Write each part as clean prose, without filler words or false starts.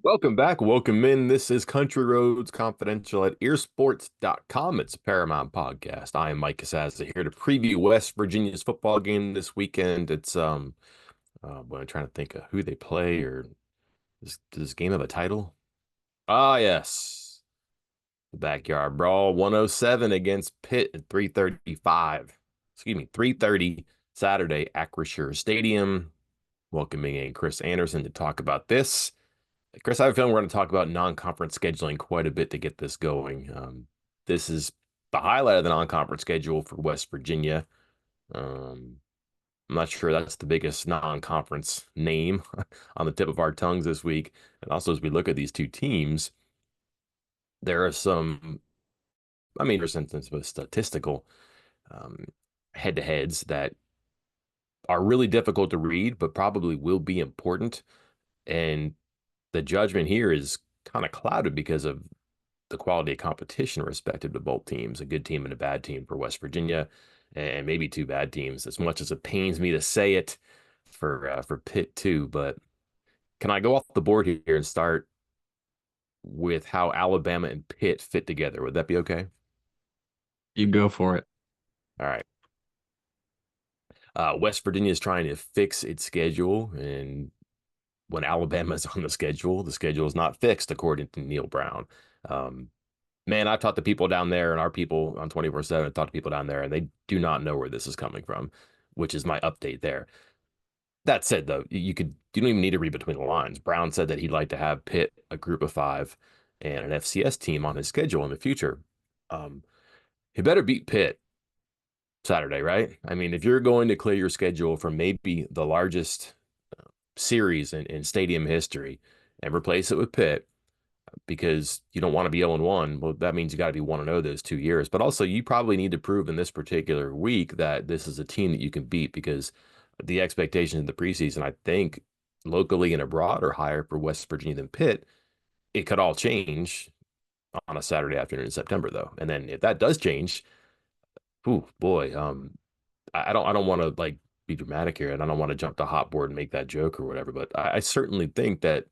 Welcome back. Welcome in. This is Country Roads Confidential at earsports.com. It's a Paramount podcast. I am Mike Casazza here to preview West Virginia's football game this weekend. It's well, I'm trying to think of who they play or does this game have a title? Ah, yes. The Backyard Brawl 107 against Pitt at 3:35. Excuse me, 3:30 Saturday, Acrisure Stadium. Welcoming in Chris Anderson to talk about this. Chris, I have a feeling we're going to talk about non-conference scheduling quite a bit to get this going. This is the highlight of the non-conference schedule for West Virginia. Um, I'm not sure that's the biggest non-conference name on the tip of our tongues this week. And also, as we look at these two teams, there are some, I mean, for instance, with statistical um, head-to-heads that are really difficult to read, but probably will be important. And the judgment here is kind of clouded because of the quality of competition respective to both teams, a good team and a bad team for West Virginia, and maybe two bad teams, as much as it pains me to say it for Pitt too. But can I go off the board here and start with how Alabama and Pitt fit together? Would that be okay? You go for it. All right. West Virginia is trying to fix its schedule, and when Alabama's on the schedule is not fixed, according to Neil Brown. Um, Man, I've talked to people down there, and our people on 24/7 have talked to people down there, and they do not know where this is coming from, which is my update there. That said, though, you don't even need to read between the lines. Brown said that he'd like to have Pitt, a group of five, and an FCS team on his schedule in the future. Um, he better beat Pitt Saturday, right? I mean, if you're going to clear your schedule from maybe the largest series in stadium history and replace it with Pitt, because you don't want to be 0-1. Well, that means you got to be 1-0 those 2 years. But also, you probably need to prove in this particular week that this is a team that you can beat because the expectations in the preseason, I think, locally and abroad are higher for West Virginia than Pitt. It could all change on a Saturday afternoon in September, though. And then if that does change, oh boy, I don't want to like be dramatic here, and I don't want to jump to hot board and make that joke or whatever. But I certainly think that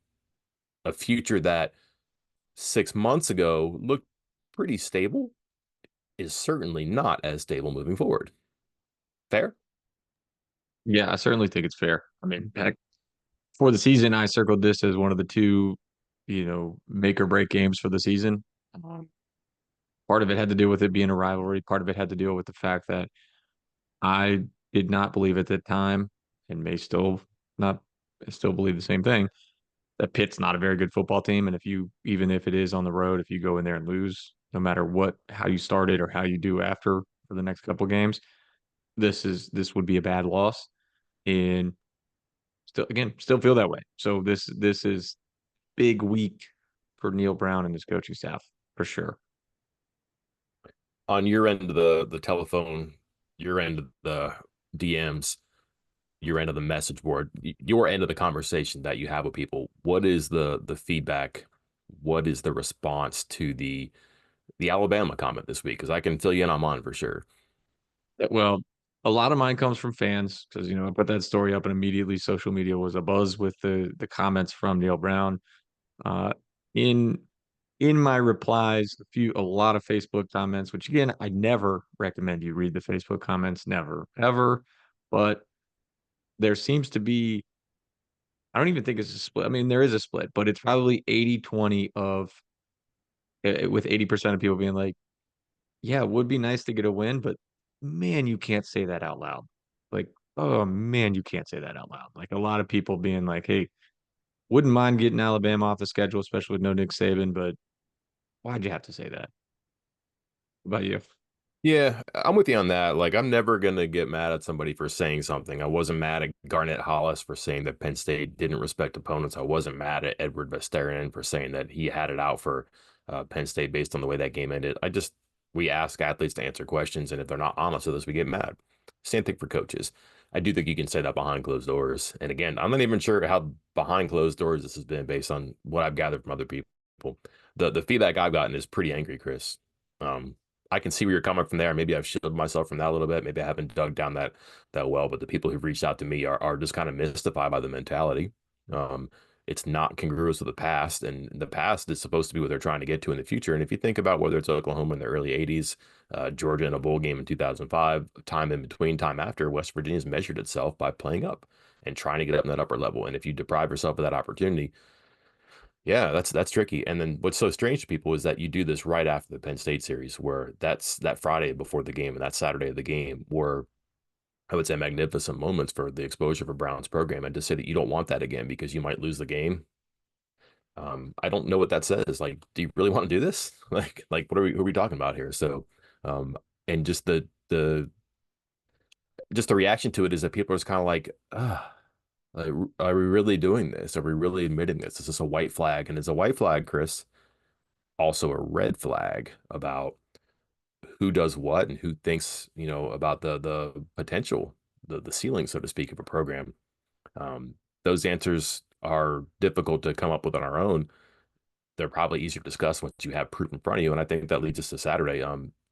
a future that 6 months ago looked pretty stable is certainly not as stable moving forward. Fair? Yeah, I certainly think it's fair. I mean, heck, for the season, I circled this as one of the two, make or break games for the season. Um, Part of it had to do with it being a rivalry. Part of it had to deal with the fact that I did not believe at the time, and may still not, still believe the same thing, that Pitt's not a very good football team. And even if it is on the road, if you go in there and lose, no matter how you started or how you do after for the next couple games, this would be a bad loss. And still feel that way. So this is big week for Neil Brown and his coaching staff for sure. On your end of the telephone, your end of the DMs, your end of the message board, your end of the conversation that you have with people, what is the feedback? What is the response to the Alabama comment this week? Because I can fill you in on mine for sure. Well, a lot of mine comes from fans because I put that story up and immediately social media was abuzz with the comments from Neil Brown. Uh, in in my replies, a lot of Facebook comments, which again, I never recommend you read the Facebook comments, never, ever. But there seems to be, I don't even think it's a split. I mean, there is a split, but it's probably 80-20 of with 80% of people being like, yeah, it would be nice to get a win, but man, you can't say that out loud. Like, oh man, you can't say that out loud. Like a lot of people being like, hey, wouldn't mind getting Alabama off the schedule, especially with no Nick Saban, but why'd you have to say that? What about you? Yeah, I'm with you on that. Like, I'm never gonna get mad at somebody for saying something. I wasn't mad at Garnett Hollis for saying that Penn State didn't respect opponents. I wasn't mad at Edward Vestarian for saying that he had it out for Penn State based on the way that game ended. We ask athletes to answer questions, and if they're not honest with us, we get mad. Same thing for coaches. I do think you can say that behind closed doors. And again, I'm not even sure how behind closed doors this has been based on what I've gathered from other people. The feedback I've gotten is pretty angry, Chris. Um, I can see where you're coming from there. Maybe I've shielded myself from that a little bit. Maybe I haven't dug down that well. But the people who've reached out to me are just kind of mystified by the mentality. Um, It's not congruous with the past, and the past is supposed to be what they're trying to get to in the future. And if you think about whether it's Oklahoma in the early 80s, Georgia in a bowl game in 2005, time in between, time after, West Virginia's measured itself by playing up and trying to get up in that upper level. And if you deprive yourself of that opportunity, yeah, that's tricky. And then what's so strange to people is that you do this right after the Penn State series, where that's that Friday before the game and that Saturday of the game, where I would say magnificent moments for the exposure for Brown's program, and to say that you don't want that again because you might lose the game. I don't know what that says. Like, do you really want to do this? Like what are who are we talking about here? So, um, and just the reaction to it is that people are just kind of like, like, are we really doing this? Are we really admitting this? Is this a white flag? And is a white flag, Chris, also a red flag about who does what and who thinks, about the potential, the ceiling, so to speak, of a program? Um, those answers are difficult to come up with on our own. They're probably easier to discuss once you have proof in front of you. And I think that leads us to Saturday.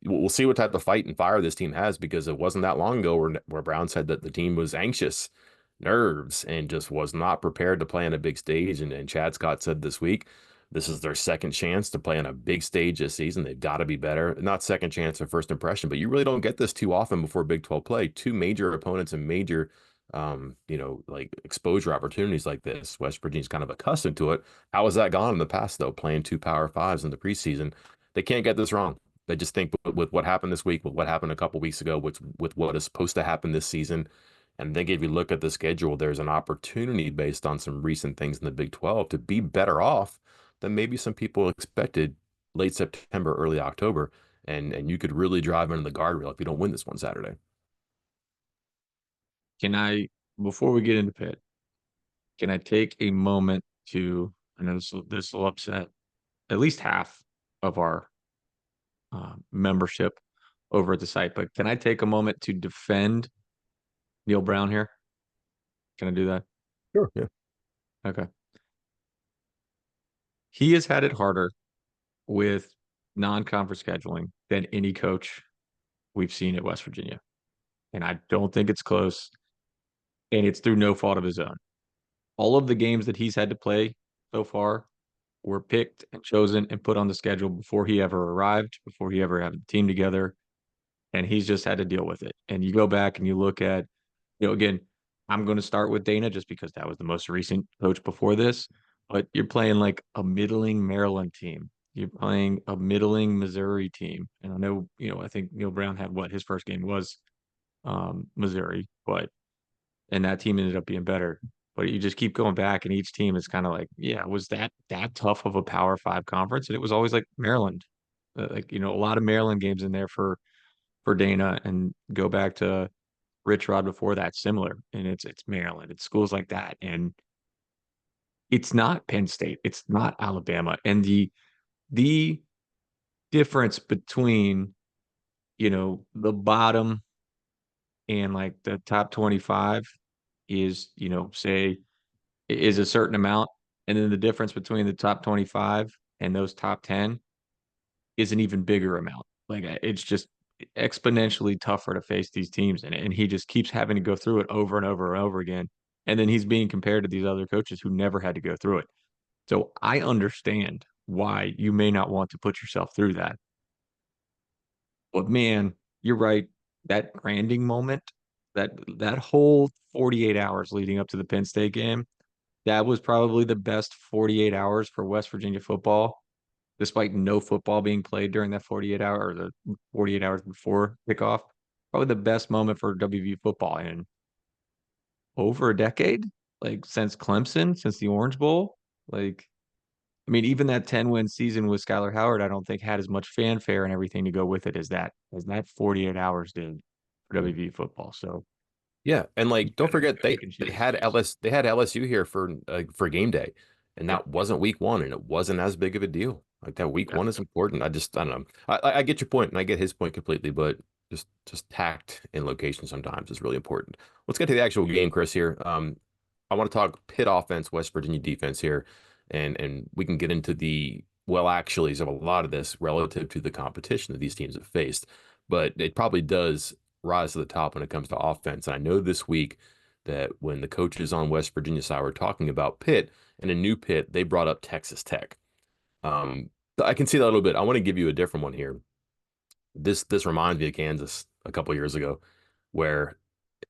We'll see what type of fight and fire this team has, because it wasn't that long ago where Brown said that the team was anxious, nerves, and just was not prepared to play on a big stage. And Chad Scott said this week, this is their second chance to play on a big stage this season. They've got to be better. Not second chance or first impression, but you really don't get this too often before Big 12 play. Two major opponents and major like exposure opportunities like this. West Virginia's kind of accustomed to it. How has that gone in the past, though, playing two Power Fives in the preseason? They can't get this wrong. They just think with what happened this week, with what happened a couple weeks ago, with what is supposed to happen this season. And I think if you look at the schedule, there's an opportunity based on some recent things in the Big 12 to be better off than maybe some people expected late September, early October. And you could really drive into the guardrail if you don't win this one Saturday. Can I, before we get into Pitt, can I take a moment to, I know this will upset at least half of our membership over at the site, but can I take a moment to defend Neil Brown here? Can I do that? Sure. Yeah. Okay. He has had it harder with non-conference scheduling than any coach we've seen at West Virginia. And I don't think it's close. And it's through no fault of his own. All of the games that he's had to play so far were picked and chosen and put on the schedule before he ever arrived, before he ever had the team together. And he's just had to deal with it. And you go back and you look at, again, I'm going to start with Dana just because that was the most recent coach before this. But you're playing like a middling Maryland team. You're playing a middling Missouri team. And I know, I think Neil Brown had what his first game was Missouri, and that team ended up being better. But you just keep going back, and each team is kind of like, yeah, was that tough of a Power Five conference? And it was always like Maryland, a lot of Maryland games in there for Dana, and go back to Rich Rod before that, similar. And it's Maryland, it's schools like that, and it's not Penn State, it's not Alabama, and the difference between the bottom and like the top 25 is say is a certain amount, and then the difference between the top 25 and those top 10 is an even bigger amount. Like it's just exponentially tougher to face these teams, and he just keeps having to go through it over and over and over again, and then he's being compared to these other coaches who never had to go through it. So I understand why you may not want to put yourself through that, but man, you're right. That branding moment, that whole 48 hours leading up to the Penn State game, that was probably the best 48 hours for West Virginia football, despite no football being played during that 48 hour or the 48 hours before kickoff. Probably the best moment for WVU football in over a decade, like since Clemson, since the Orange Bowl. Like, I mean, even that 10-win season with Skylar Howard, I don't think had as much fanfare and everything to go with it as that 48 hours did for WVU football. So Yeah, and you like, don't gotta forget pick and they choose had these. LSU here for game day, and Yeah, that wasn't week one, and it wasn't as big of a deal. Like, that week yeah. one is important. I don't know. I get your point, and I get his point completely, but just tact in location sometimes is really important. Let's get to the actual game, Chris. Here, I want to talk Pitt offense, West Virginia defense here, and we can get into the well actuallys of a lot of this relative to the competition that these teams have faced, but it probably does rise to the top when it comes to offense. And I know this week that when the coaches on West Virginia side were talking about Pitt And in New Pitt, they brought up Texas Tech. Um, I can see that a little bit. I want to give you a different one here. This reminds me of Kansas a couple years ago, where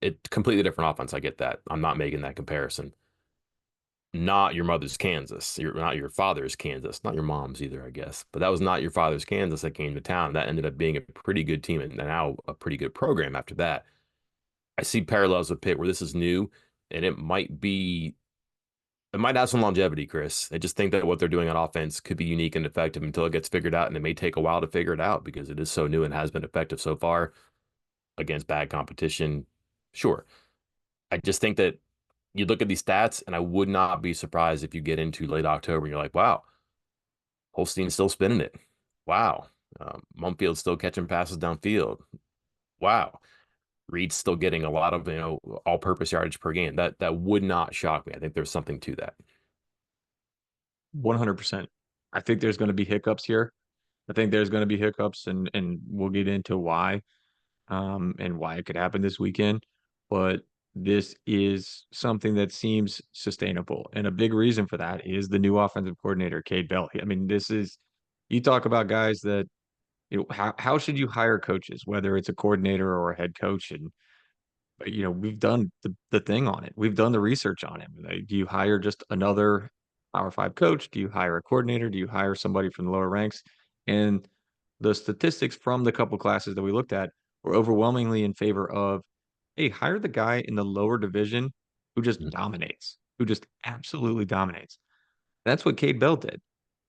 it completely different offense. I get that. I'm not making that comparison. Not your mother's Kansas. Not your father's Kansas. Not your mom's either, I guess. But that was not your father's Kansas that came to town. That ended up being a pretty good team and now a pretty good program after that. I see parallels with Pitt where this is new and it might have some longevity, Chris. I just think that what they're doing on offense could be unique and effective until it gets figured out, and it may take a while to figure it out because it is so new and has been effective so far against bad competition. Sure. I just think that you look at these stats, and I would not be surprised if you get into late October and you're like, wow, Holstein's still spinning it. Wow. Mumfield's still catching passes downfield. Wow. Reed's still getting a lot of, all-purpose yardage per game. That would not shock me. I think there's something to that. 100%. I think there's going to be hiccups here. I think there's going to be hiccups, and we'll get into why, and why it could happen this weekend. But this is something that seems sustainable, and a big reason for that is the new offensive coordinator, Cade Bell. I mean, this is you talk about guys that how should you hire coaches, whether it's a coordinator or a head coach, and we've done the thing on it. We've done the research on it. Like, do you hire just another Power Five coach? Do you hire a coordinator? Do you hire somebody from the lower ranks? And the statistics from the couple classes that we looked at were overwhelmingly in favor of, hey, hire the guy in the lower division who just Mhm. dominates, who just absolutely dominates. That's what Cade Bell did.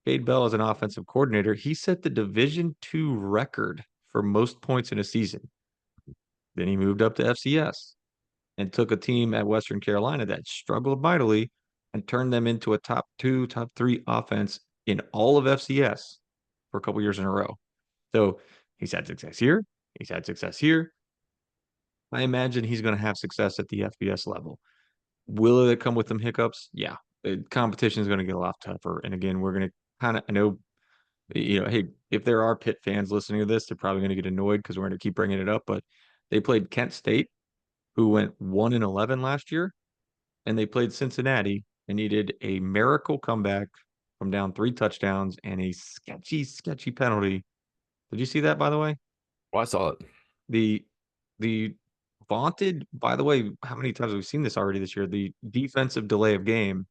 Cade Bell, as an offensive coordinator, he set the Division II record for most points in a season. Then he moved up to FCS and took a team at Western Carolina that struggled mightily and turned them into a top two, top three offense in all of FCS for a couple years in a row. So he's had success here. He's had success here. I imagine he's going to have success at the FBS level. Will it come with some hiccups? Yeah. The competition is going to get a lot tougher. And again, we're going to I know, hey, if there are Pitt fans listening to this, they're probably going to get annoyed because we're going to keep bringing it up. But they played Kent State, who went 1-11 last year, and they played Cincinnati and needed a miracle comeback from down 3 touchdowns and a sketchy, sketchy penalty. Did you see that, by the way? Well, I saw it. The the vaunted, by the way, how many times have we seen this already this year? The defensive delay of game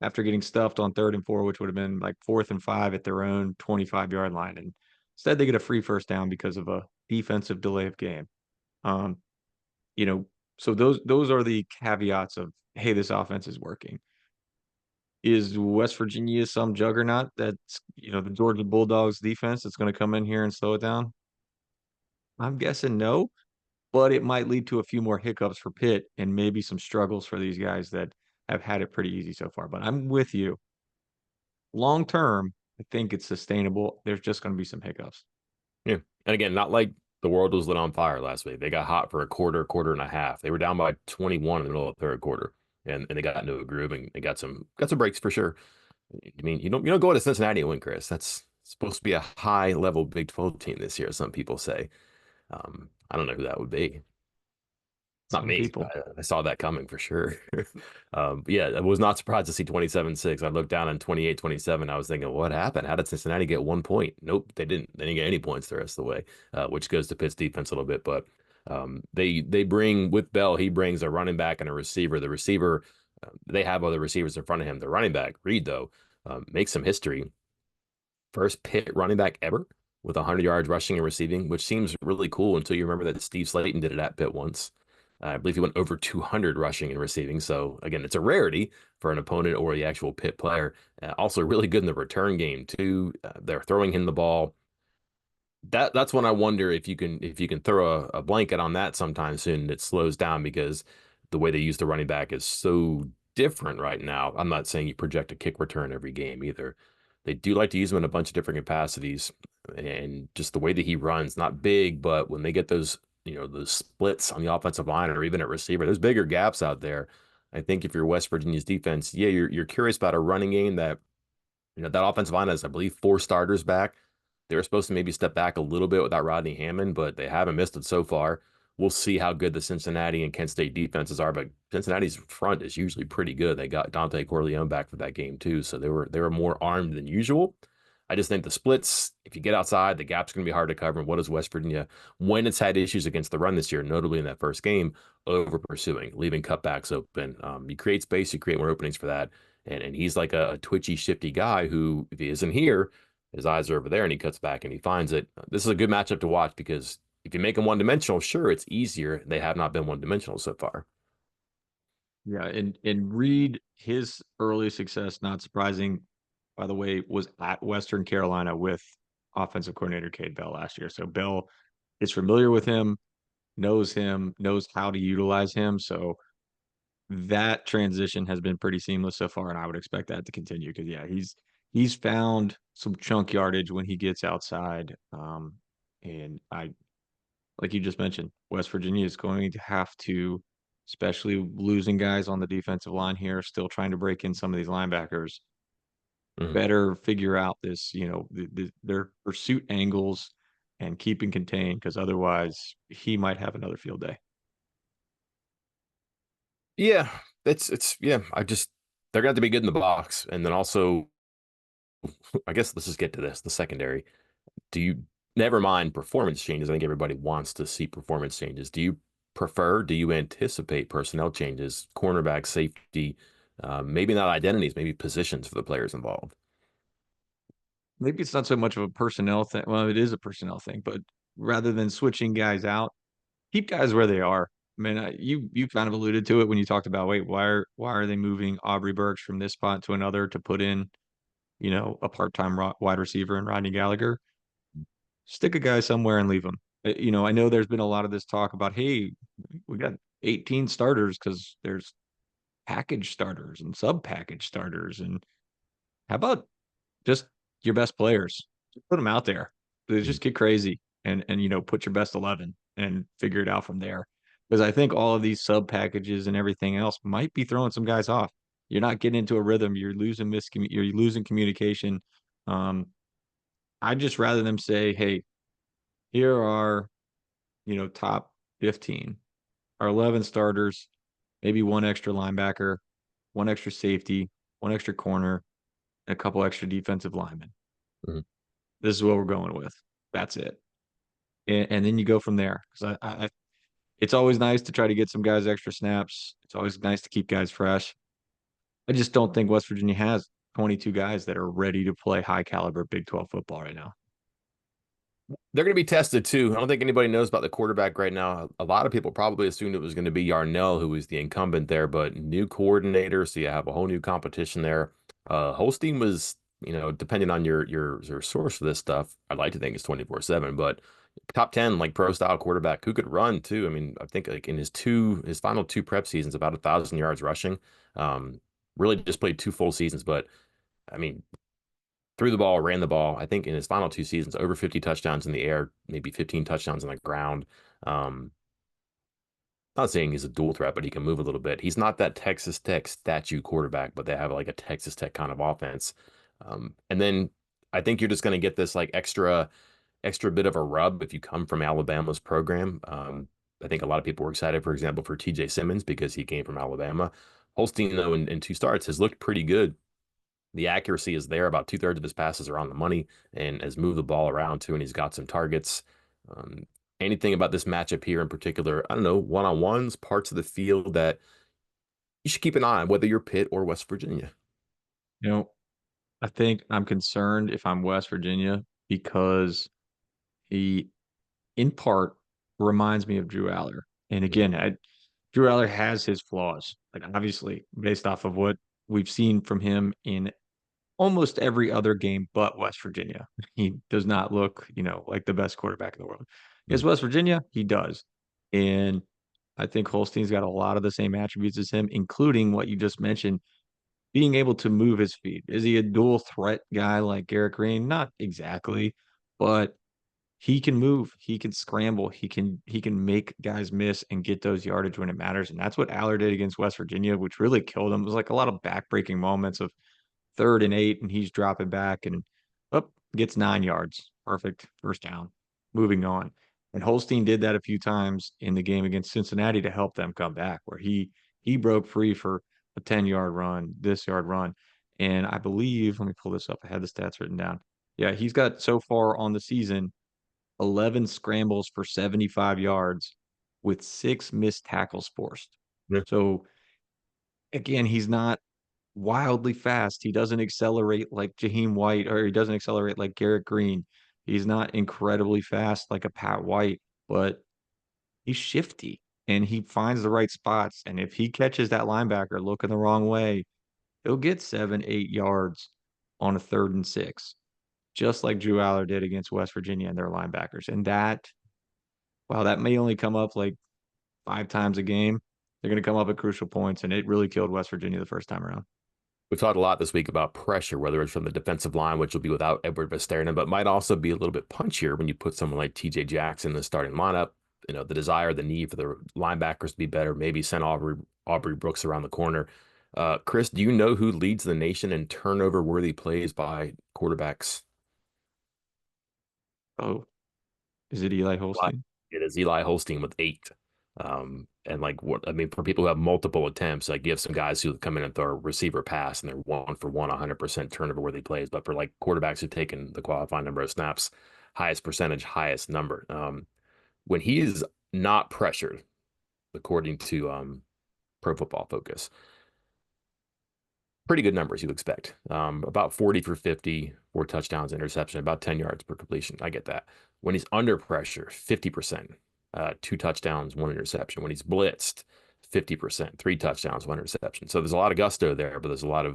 after getting stuffed on 3rd and 4, which would have been like 4th and 5 at their own 25-yard line. And instead they get a free first down because of a defensive delay of game. Um, you know, so those are the caveats of, hey, this offense is working. Is West Virginia some juggernaut that's, the Georgia Bulldogs defense that's going to come in here and slow it down? I'm guessing no, but it might lead to a few more hiccups for Pitt and maybe some struggles for these guys that have had it pretty easy so far. But I'm with you. Long term, I think it's sustainable. There's just going to be some hiccups. Yeah. And again, not like the world was lit on fire last week. They got hot for a quarter, quarter and a half. They were down by 21 in the middle of the third quarter. And they got into a groove and they got some breaks for sure. I mean, you don't go to Cincinnati and win, Chris. That's supposed to be a high level Big 12 team this year, some people say. I don't know who that would be. Not Some me. people. I saw that coming for sure. But yeah, I was not surprised to see 27-6. I looked down on 28-27. I was thinking, what happened? How did Cincinnati get 1 point? Nope, they didn't. They didn't get any points the rest of the way, which goes to Pitt's defense a little bit. But they bring with Bell, he brings a running back and a receiver. The receiver, they have other receivers in front of him. The running back, Reed, though, makes some history. First Pitt running back ever with 100 yards rushing and receiving, which seems really cool until you remember that Steve Slayton did it at Pitt once. I believe he went over 200 rushing and receiving. So again, it's a rarity for an opponent or the actual Pitt player. Also really good in the return game too. They're throwing him the ball. That's when I wonder if you can throw a blanket on that sometime soon and it slows down because the way they use the running back is so different right now. I'm not saying you project a kick return every game either. They do like to use him in a bunch of different capacities, and just the way that he runs, not big, but when they get those splits on the offensive line or even at receiver, there's bigger gaps out there. I think if you're West Virginia's defense, yeah, you're curious about a running game that offensive line has, I believe, 4 starters back. They were supposed to maybe step back a little bit without Rodney Hammond, but they haven't missed it so far. we'll see how good the Cincinnati and Kent State defenses are. But Cincinnati's front is usually pretty good. They got Dante Corleone back for that game too, so they were more armed than usual. I just think the splits, if you get outside, the gap's going to be hard to cover. And what is West Virginia, when it's had issues against the run this year, notably in that first game, over pursuing, leaving cutbacks open? You create space, you create more openings for that. And he's like a twitchy, shifty guy who, if he isn't here, his eyes are over there and he cuts back and he finds it. This is a good matchup to watch because if you make them one dimensional, sure, it's easier. They have not been one dimensional so far. Yeah, and Reed, his early success, not surprising, by the way, was at Western Carolina with offensive coordinator Cade Bell last year. So Bell is familiar with him, knows how to utilize him. So that transition has been pretty seamless so far, and I would expect that to continue because yeah, he's found some chunk yardage when he gets outside. And I like you just mentioned, West Virginia is going to have to, especially losing guys on the defensive line here, still trying to break in some of these linebackers, Mhm. better figure out this, their pursuit angles and keeping contained because otherwise he might have another field day. Yeah, it's yeah. I just they're going to have to be good in the box, and then also, I guess let's just get to this. The secondary. Do you never mind performance changes? I think everybody wants to see performance changes. Do you anticipate personnel changes, cornerback, safety, maybe not identities, maybe positions for the players involved? Maybe it's not so much of a personnel thing. Well, it is a personnel thing, but rather than switching guys out, keep guys where they are. I mean, you kind of alluded to it when you talked about wait, why are they moving Aubrey Burks from this spot to another to put in a part-time wide receiver in Rodney Gallagher? Stick a guy somewhere and leave him. I know there's been a lot of this talk about hey, we got 18 starters because there's package starters and sub package starters, and how about just your best players? Just put them out there. They Mhm. just get crazy and put your best 11 and figure it out from there. Because I think all of these sub packages and everything else might be throwing some guys off. You're not getting into a rhythm. You're losing communication. Um, I just rather them say, hey, here are top 15, our 11 starters, maybe one extra linebacker, one extra safety, one extra corner, and a couple extra defensive linemen. Mhm. This is what we're going with. That's it. And then you go from there. Because it's always nice to try to get some guys extra snaps. It's always nice to keep guys fresh. I just don't think West Virginia has 22 guys that are ready to play high caliber Big 12 football right now. They're going to be tested too. I don't think anybody knows about the quarterback right now. A lot of people probably assumed it was going to be Yarnell, who was the incumbent there, but new coordinator, so you have a whole new competition there. Holstein was, depending on your source for this stuff, I'd like to think it's 24/7, but top 10 like pro style quarterback who could run too. I mean, I think like in his final two prep seasons, about 1,000 yards rushing. Um, really just played two full seasons, but I mean, threw the ball, ran the ball. I think in his final two seasons, over 50 touchdowns in the air, maybe 15 touchdowns on the ground. Um, Not saying he's a dual threat, but he can move a little bit. He's not that Texas Tech statue quarterback, but they have like a Texas Tech kind of offense. And then I think you're just going to get this like extra bit of a rub if you come from Alabama's program. I think a lot of people were excited, for example, for TJ Simmons because he came from Alabama. Holstein, though, in two starts has looked pretty good. The accuracy is there. About two-thirds of his passes are on the money and has moved the ball around too, and he's got some targets. Um, Anything about this matchup here in particular, I don't know, one-on-ones, parts of the field that you should keep an eye on, whether you're Pitt or West Virginia. You know, I think I'm concerned if I'm West Virginia because he, in part, reminds me of Drew Aller. And Mhm. again, Drew Aller has his flaws, like obviously based off of what we've seen from him in almost every other game but West Virginia. He does not look, like the best quarterback in the world. Is Mhm. West Virginia? He does. And I think Holstein's got a lot of the same attributes as him, including what you just mentioned, being able to move his feet. Is he a dual threat guy like Garrett Green? Not exactly, but he can move, he can scramble, he can make guys miss and get those yardage when it matters. And that's what Aller did against West Virginia, which really killed him. It was like a lot of backbreaking moments of 3rd and 8, and he's dropping back and up gets 9 yards. Perfect first down. Moving on. And Holstein did that a few times in the game against Cincinnati to help them come back, where he broke free for a 10-yard run, this yard run. And I believe, let me pull this up. I had the stats written down. Yeah, he's got so far on the season 11 scrambles for 75 yards with 6 missed tackles forced. Yeah. So again, he's not wildly fast. He doesn't accelerate like Jaheim White, or he doesn't accelerate like Garrett Green. He's not incredibly fast like a Pat White, but he's shifty and he finds the right spots. And if he catches that linebacker looking the wrong way, he'll get 7, 8 yards on a 3rd and 6, just like Drew Aller did against West Virginia and their linebackers. And that, wow, that may only come up like 5 times a game. They're going to come up at crucial points, and it really killed West Virginia the first time around. We've talked a lot this week about pressure, whether it's from the defensive line, which will be without Edward Vesterinen, but might also be a little bit punchier when you put someone like TJ Jackson in the starting lineup. You know, the desire, the need for the linebackers to be better, maybe send Aubrey Brooks around the corner. Chris, do you know who leads the nation in turnover-worthy plays by quarterbacks? Oh, is it Eli Eli- Holstein? It is Eli Holstein with 8. And like what I mean, for people who have multiple attempts, like you have some guys who come in and throw a receiver pass and they're 1 for 1, 100% turnover worthy plays. But for like quarterbacks who've taken the qualifying number of snaps, highest percentage, highest number. When he is not pressured, according to Pro Football Focus, pretty good numbers you expect. About 40 for 50, 4 touchdowns, interception, about 10 yards per completion. I get that. When he's under pressure, 50%, 2 touchdowns, 1 interception. When he's blitzed, 50%, 3 touchdowns, 1 interception. So there's a lot of gusto there, but there's a lot of,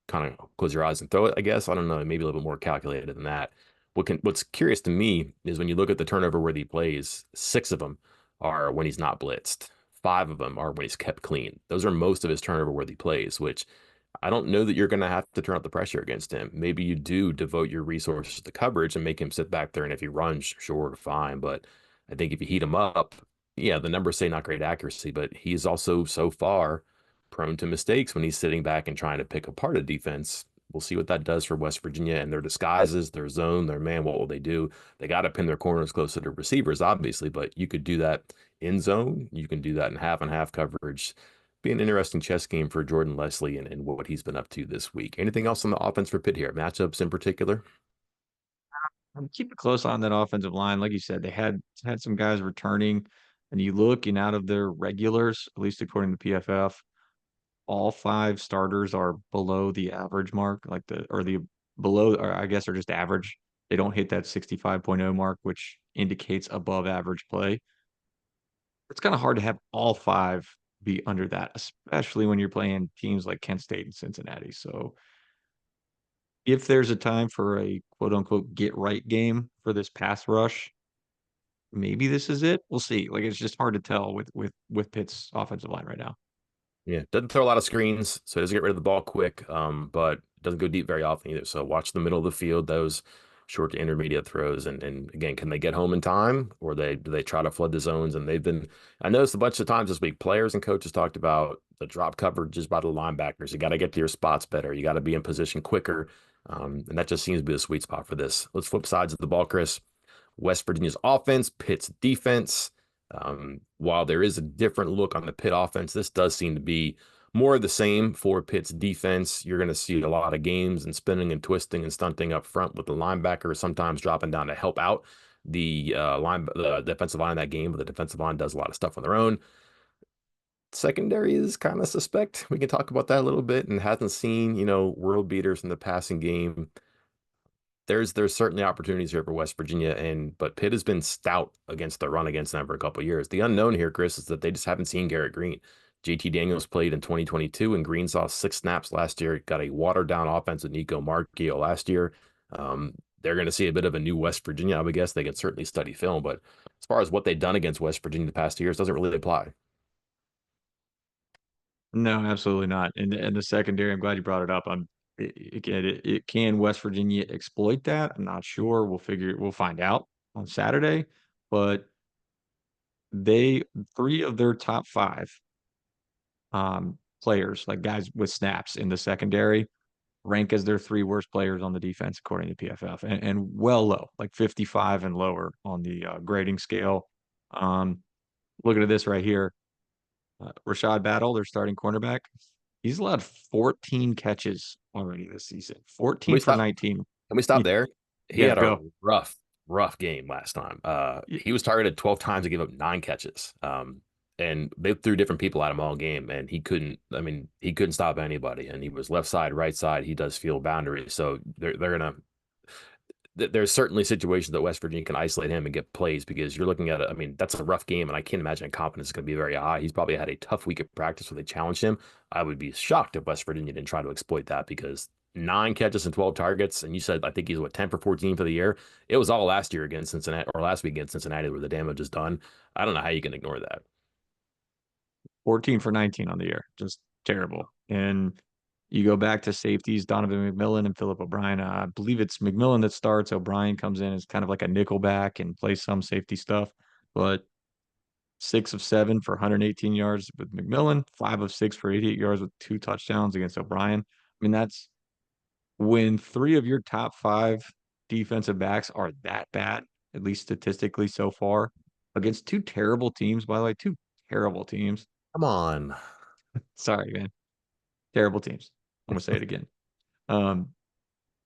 kind of close your eyes and throw it, I guess. I don't know, maybe a little bit more calculated than that. What's curious to me is when you look at the turnover worthy plays, 6 of them are when he's not blitzed. 5 of them are when he's kept clean. Those are most of his turnover worthy plays, which I don't know that you're going to have to turn up the pressure against him. Maybe you do devote your resources to coverage and make him sit back there. And if he runs, sure, fine. But I think if you heat him up, yeah, the numbers say not great accuracy, but he's also so far prone to mistakes when he's sitting back and trying to pick apart a defense. We'll see what that does for West Virginia and their disguises, their zone, their man. What will they do? They got to pin their corners closer to receivers, obviously, but you could do that in zone. You can do that in half and half coverage. Be an interesting chess game for Jordan Leslie and what he's been up to this week. Anything else on the offense for Pitt here? Matchups in particular? I'm keeping close on that offensive line. Like you said, they had some guys returning, and you look and out of their regulars, at least according to PFF, all 5 starters are below the average mark, like the below, or I guess are just average. They don't hit that 65.0 mark, which indicates above average play. It's kind of hard to have all 5 be under that, especially when you're playing teams like Kent State and Cincinnati. So if there's a time for a quote unquote get right game for this pass rush, maybe this is it. We'll see. Like it's just hard to tell with Pitt's offensive line right now. Yeah, doesn't throw a lot of screens, so he doesn't get rid of the ball quick, but doesn't go deep very often either. So watch the middle of the field, those short to intermediate throws, and again, can they get home in time, or do they try to flood the zones? And I noticed a bunch of times this week, players and coaches talked about the drop coverages by the linebackers. You got to get to your spots better. You got to be in position quicker, and that just seems to be the sweet spot for this. Let's flip sides of the ball, Chris. West Virginia's offense, Pitt's defense. While there is a different look on the Pitt offense, this does seem to be more of the same for Pitt's defense. You're going to see a lot of games and spinning and twisting and stunting up front with the linebacker, sometimes dropping down to help out the defensive line in that game, but the defensive line does a lot of stuff on their own. Secondary is kind of suspect. We can talk about that a little bit and hasn't seen, world beaters in the passing game. There's certainly opportunities here for West Virginia, but Pitt has been stout against the run against them for a couple of years. The unknown here, Chris, is that they just haven't seen Garrett Green. JT Daniels played in 2022, and Green saw 6 snaps last year. Got a watered down offense with Nico Marchio last year. They're going to see a bit of a new West Virginia. I would guess they can certainly study film, but as far as what they've done against West Virginia the past 2 years, doesn't really apply. No, absolutely not. And the secondary, I'm glad you brought it up. Again, it can West Virginia exploit that? I'm not sure. We'll find out on Saturday. But they 3 of their top 5 players, like guys with snaps in the secondary, rank as their three worst players on the defense according to PFF, and well low, like 55 and lower on the grading scale. Um, looking at this right here, Rashad Battle, their starting cornerback, he's allowed 14 catches already this season. Can 14 we for stop? 19. Can we stop there? He Yeah, had a go. rough game last time. He was targeted 12 times and gave up 9 catches. And they threw different people at him all game, and he couldn't. I mean, he couldn't stop anybody. And he was left side, right side. He does field boundaries, so they're gonna there's certainly situations that West Virginia can isolate him and get plays because you're looking at it. I mean, that's a rough game, and I can't imagine confidence is going to be very high. He's probably had a tough week of practice where they challenged him. I would be shocked if West Virginia didn't try to exploit that because 9 catches and 12 targets, and you said I think he's what 10 for 14 for the year. It was all last year against Cincinnati or last week against Cincinnati where the damage is done. I don't know how you can ignore that. 14 for 19 on the year. Just terrible. And you go back to safeties, Donovan McMillan and Philip O'Brien. I believe it's McMillan that starts. O'Brien comes in as kind of like a nickel back and plays some safety stuff. But 6 of 7 for 118 yards with McMillan, 5 of 6 for 88 yards with 2 touchdowns against O'Brien. I mean, that's when three of your top five defensive backs are that bad, at least statistically so far, against two terrible teams, by the way, two terrible teams. Come on. Sorry, man. Terrible teams. I'm gonna say it again. Um,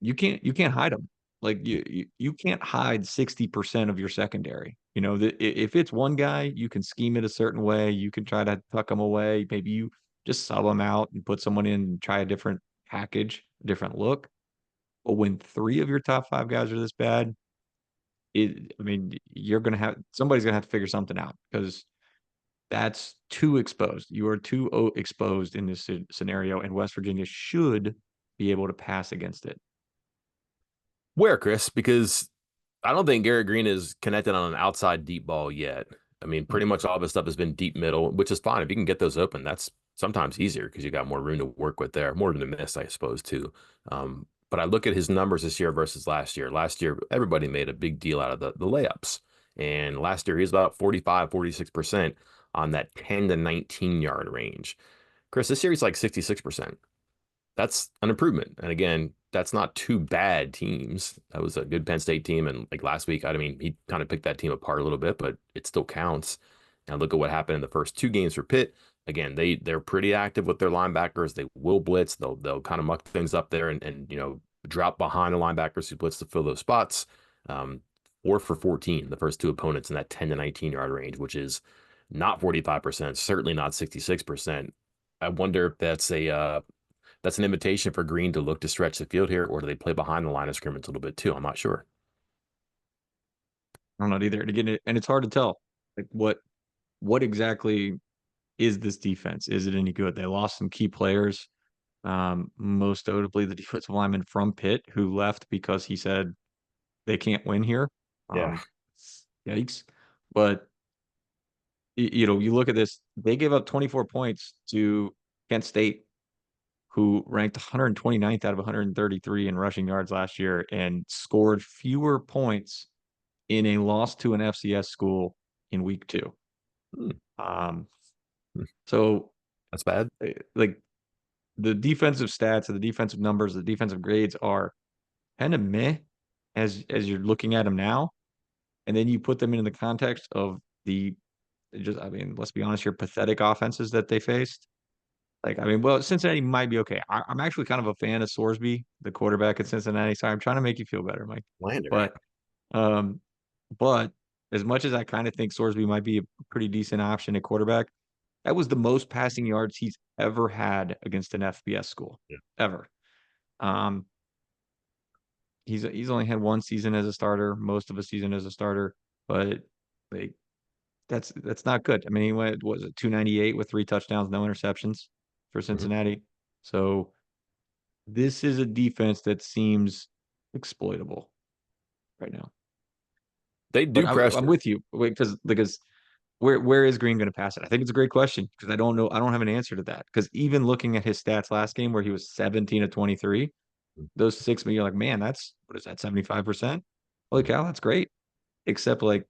you can't hide them. Like you can't hide 60% of your secondary. You know, if it's one guy, you can scheme it a certain way. You can try to tuck them away. Maybe you just sub them out and put someone in and try a different package, different look. But when three of your top five guys are this bad, I mean, somebody's gonna have to figure something out because that's too exposed. You are too exposed in this scenario, and West Virginia should be able to pass against it. Where, Chris? Because I don't think Garrett Green is connected on an outside deep ball yet. I mean, pretty much all of his stuff has been deep middle, which is fine. If you can get those open, that's sometimes easier because you got more room to work with there, more room to miss, I suppose, too. But I look at his numbers this year versus last year. Last year, everybody made a big deal out of the layups. And last year, he was about 45, 46% on that 10 to 19 yard range. Chris, this year he's like 66%. That's an improvement. And again, that's not two bad teams. That was a good Penn State team. And like last week, I mean, he kind of picked that team apart a little bit, but it still counts. And look at what happened in the first 2 games for Pitt. Again, they're pretty active with their linebackers. They will blitz. They'll kind of muck things up there and drop behind the linebackers who blitz to fill those spots. 4 for 14, the first two opponents in that 10 to 19 yard range, which is not 45%, certainly not 66%. I wonder if that's an invitation for Green to look to stretch the field here, or do they play behind the line of scrimmage a little bit too? I'm not sure. I'm not either. And it's hard to tell. Like what exactly is this defense? Is it any good? They lost some key players, most notably the defensive lineman from Pitt, who left because he said they can't win here. Yeah. Um, yikes! But you look at this. They gave up 24 points to Kent State, who ranked 129th out of 133 in rushing yards last year and scored fewer points in a loss to an FCS school in week 2. Hmm. Um, so That's bad. like the defensive stats and the defensive numbers, the defensive grades are kind of meh as you're looking at them now, and then you put them into the context of I mean, let's be honest here, pathetic offenses that they faced. Like, I mean, well, Cincinnati might be okay. I'm actually kind of a fan of Sorsby, the quarterback at Cincinnati. Sorry, I'm trying to make you feel better, Mike. Lander. But, um, but as much as I kind of think Sorsby might be a pretty decent option at quarterback, that was the most passing yards he's ever had against an FBS school, Yeah. ever. Um, he's only had one season as a starter, most of a season as a starter, but like that's not good. I mean, he went was it 298 with 3 touchdowns, no interceptions for Mhm. Cincinnati. So this is a defense that seems exploitable right now. They But do I'm pressure. with you because where is Green going to pass it? I think it's a great question because I don't know. I don't have an answer to that because even looking at his stats last game where he was 17 of 23, those 6, you're like, man, that's what is that 75%? Holy Mhm. cow, that's great. Except like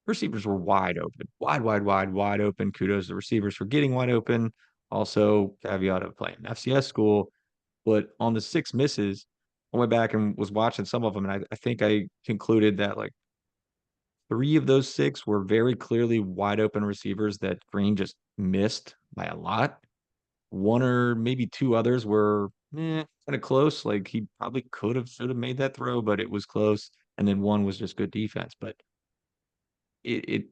receivers were wide open, wide open. Kudos to the receivers for getting wide open. Also, caveat of playing FCS school. But on the six misses, I went back and was watching some of them, and I think I concluded that like three of those six were very clearly wide open receivers that Green just missed by a lot. One or maybe two others were kind of close. Like he probably could have should have made that throw, but it was close. And then one was just good defense. But it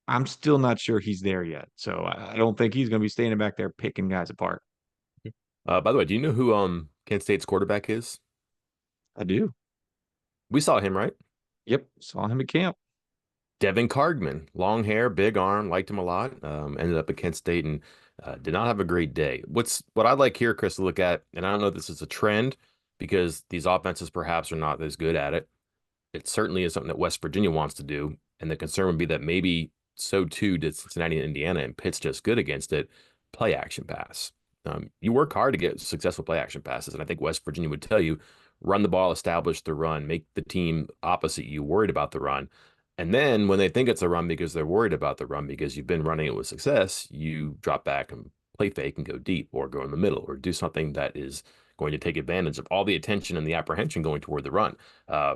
I'm still not sure he's there yet. So I don't think he's going to be standing back there picking guys apart. By the way, do you know who Kent State's quarterback is? I do. We saw him, right? Yep. Saw him at camp. Devin Cargman, long hair, big arm, liked him a lot. Ended up at Kent State and did not have a great day. What I'd like here, Chris, to look at, and I don't know if this is a trend because these offenses perhaps are not as good at it. It certainly is something that West Virginia wants to do, and the concern would be that maybe so too did Cincinnati and Indiana, and Pitt's just good against it. Play action pass. You work hard to get successful play action passes, and I think West Virginia would tell you, run the ball, establish the run, make the team opposite you worried about the run. And then when they think it's a run because they're worried about the run because you've been running it with success, you drop back and play fake and go deep or go in the middle or do something that is going to take advantage of all the attention and the apprehension going toward the run.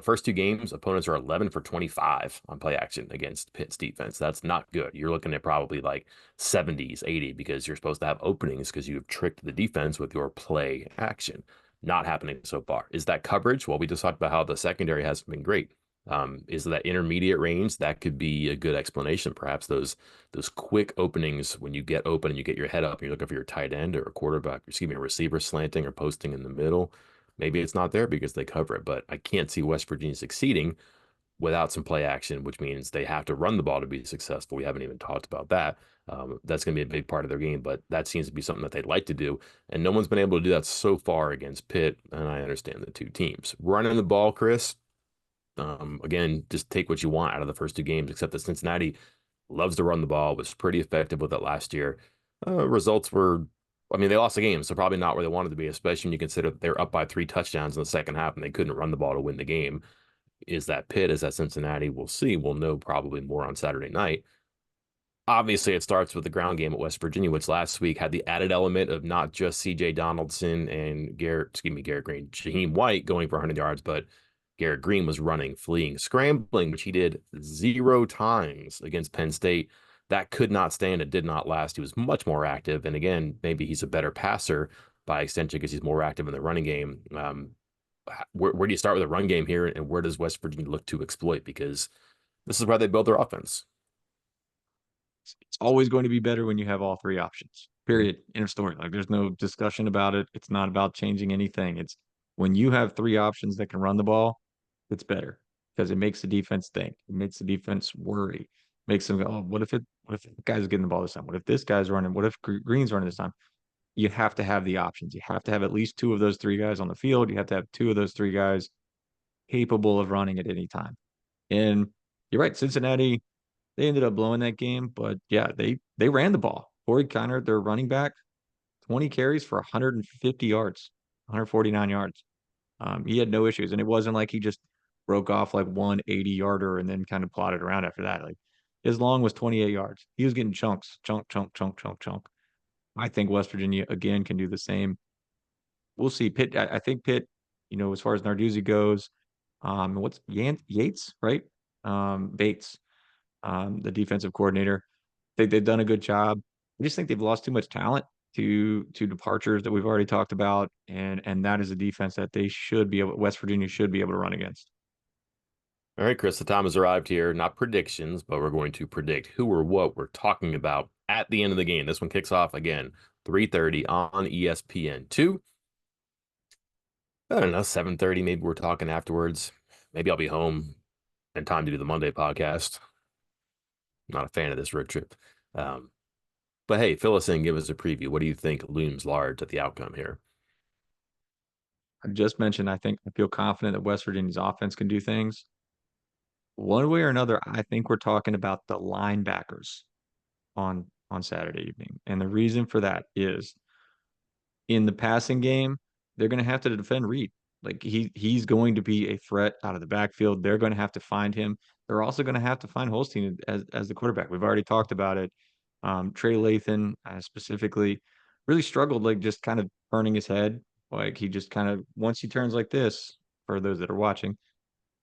First two games, opponents are 11 for 25 on play action against Pitt's defense. That's not good. You're looking at probably like 70s, 80 because you're supposed to have openings because you've tricked the defense with your play action. Not happening so far. Is that coverage? Well, we just talked about how the secondary hasn't been great. Is that intermediate range? That could be a good explanation. Perhaps those quick openings when you get open and you get your head up and you're looking for your tight end or a quarterback, excuse me, a receiver slanting or posting in the middle. Maybe it's not there because they cover it, but I can't see West Virginia succeeding without some play action, which means they have to run the ball to be successful. We haven't even talked about that. That's going to be a big part of their game, but that seems to be something that they'd like to do. And no one's been able to do that so far against Pitt. And I understand the two teams running the ball, Chris. Again, just take what you want out of the first two games, except that Cincinnati loves to run the ball, was pretty effective with it last year. Results were, I mean, they lost the game, so probably not where they wanted to be, especially when you consider that they're up by three touchdowns in the second half and they couldn't run the ball to win the game. Is that Pitt? Is that Cincinnati? We'll see. We'll know probably more on Saturday night. Obviously, it starts with the ground game at West Virginia, which last week had the added element of not just C.J. Donaldson and Garrett Green, Shaheem White going for 100 yards, but Garrett Green was running, fleeing, scrambling, which he did 0 times against Penn State. That could not stand. It did not last. He was much more active. And again, maybe he's a better passer by extension because he's more active in the running game. Where do you start with a run game here, and where does West Virginia look to exploit? Because this is where they build their offense. It's always going to be better when you have all three options. Period. End of story. Like there's no discussion about it. It's not about changing anything. It's when you have three options that can run the ball, it's better because it makes the defense think. It makes the defense worry. Makes them go, oh, what if the guy's getting the ball this time? What if this guy's running? What if Green's running this time? You have to have the options. You have to have at least two of those three guys on the field. You have to have two of those three guys capable of running at any time. And you're right, Cincinnati, they ended up blowing that game, but yeah, they ran the ball. Corey Kiner, their running back, 20 carries for 150 yards, 149 yards. He had no issues, and it wasn't like he just broke off like 180 yarder and then kind of plotted around after that. Like his long was 28 yards. He was getting chunks, chunk, chunk, chunk, chunk, chunk. I think West Virginia again can do the same. We'll see. Pitt, I think Pitt, as far as Narduzzi goes, what's Yates, right? Bates, the defensive coordinator. They've done a good job. I just think they've lost too much talent to departures that we've already talked about, and that is a defense that they should be able. West Virginia should be able to run against. All right, Chris, the time has arrived here. Not predictions, but we're going to predict who or what we're talking about at the end of the game. This one kicks off again, 3:30 on ESPN2. I don't know, 7:30. Maybe we're talking afterwards. Maybe I'll be home in time to do the Monday podcast. Not a fan of this road trip. Um, but hey, fill us in, give us a preview. What do you think looms large at the outcome here? I just mentioned, I think I feel confident that West Virginia's offense can do things. One way or another, I think we're talking about the linebackers on Saturday evening. And the reason for that is in the passing game, they're going to have to defend Reed. Like he's going to be a threat out of the backfield. They're going to have to find him. They're also going to have to find Holstein as the quarterback. We've already talked about it. Trey Lathan specifically really struggled, like just kind of turning his head Like he just kind of once he turns like this, for those that are watching,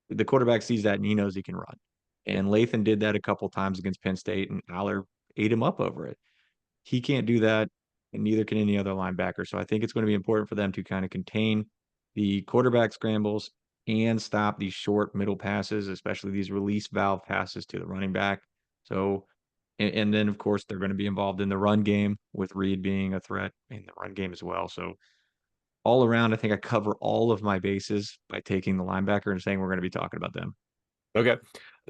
the quarterback sees that and he knows he can run. And Lathan did that a couple times against Penn State, and Aller ate him up over it. He can't do that, and neither can any other linebacker. So I think it's going to be important for them to kind of contain the quarterback scrambles and stop these short middle passes, especially these release valve passes to the running back. So, and then of course they're going to be involved in the run game with Reed being a threat in the run game as well. So all around, I think I cover all of my bases by taking the linebacker and saying we're going to be talking about them. Okay.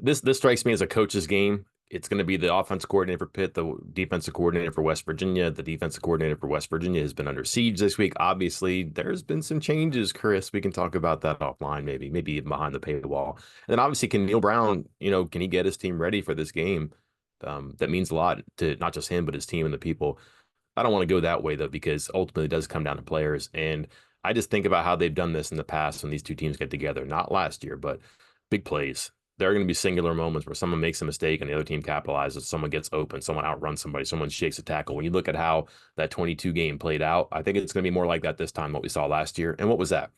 This strikes me as a coach's game. It's going to be the offense coordinator for Pitt, the defensive coordinator for West Virginia. The defensive coordinator for West Virginia has been under siege this week. Obviously, there's been some changes, Chris. We can talk about that offline, maybe even behind the paywall. And then obviously, can Neil Brown, can he get his team ready for this game? That means a lot to not just him, but his team and the people. I don't want to go that way though, because ultimately it does come down to players. And I just think about how they've done this in the past when these two teams get together, not last year, but big plays. There are going to be singular moments where someone makes a mistake and the other team capitalizes. Someone gets open, someone outruns somebody, someone shakes a tackle. When you look at how that 22 game played out, I think it's going to be more like that this time, what we saw last year. And what was that?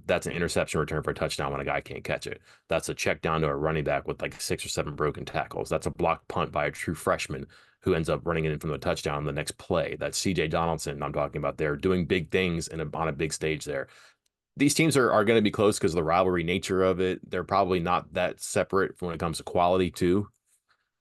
That's an interception return for a touchdown when a guy can't catch it. That's a check down to a running back with like 6 or 7 broken tackles. That's a blocked punt by a true freshman who ends up running it in from the touchdown on the next play. That's CJ Donaldson I'm talking about there, doing big things on a big stage there. These teams are going to be close because of the rivalry nature of it. They're probably not that separate when it comes to quality too,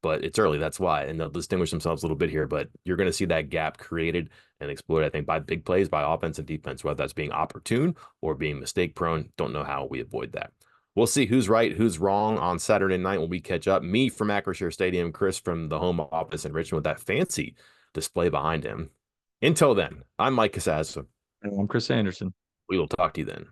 but it's early. That's why. And they'll distinguish themselves a little bit here, but you're going to see that gap created and exploited, I think, by big plays, by offense and defense, whether that's being opportune or being mistake prone. Don't know how we avoid that. We'll see who's right, who's wrong on Saturday night when we catch up. Me from Acrisure Stadium, Chris from the home office in Richmond with that fancy display behind him. Until then, I'm Mike Casazza. I'm Chris Anderson. We will talk to you then.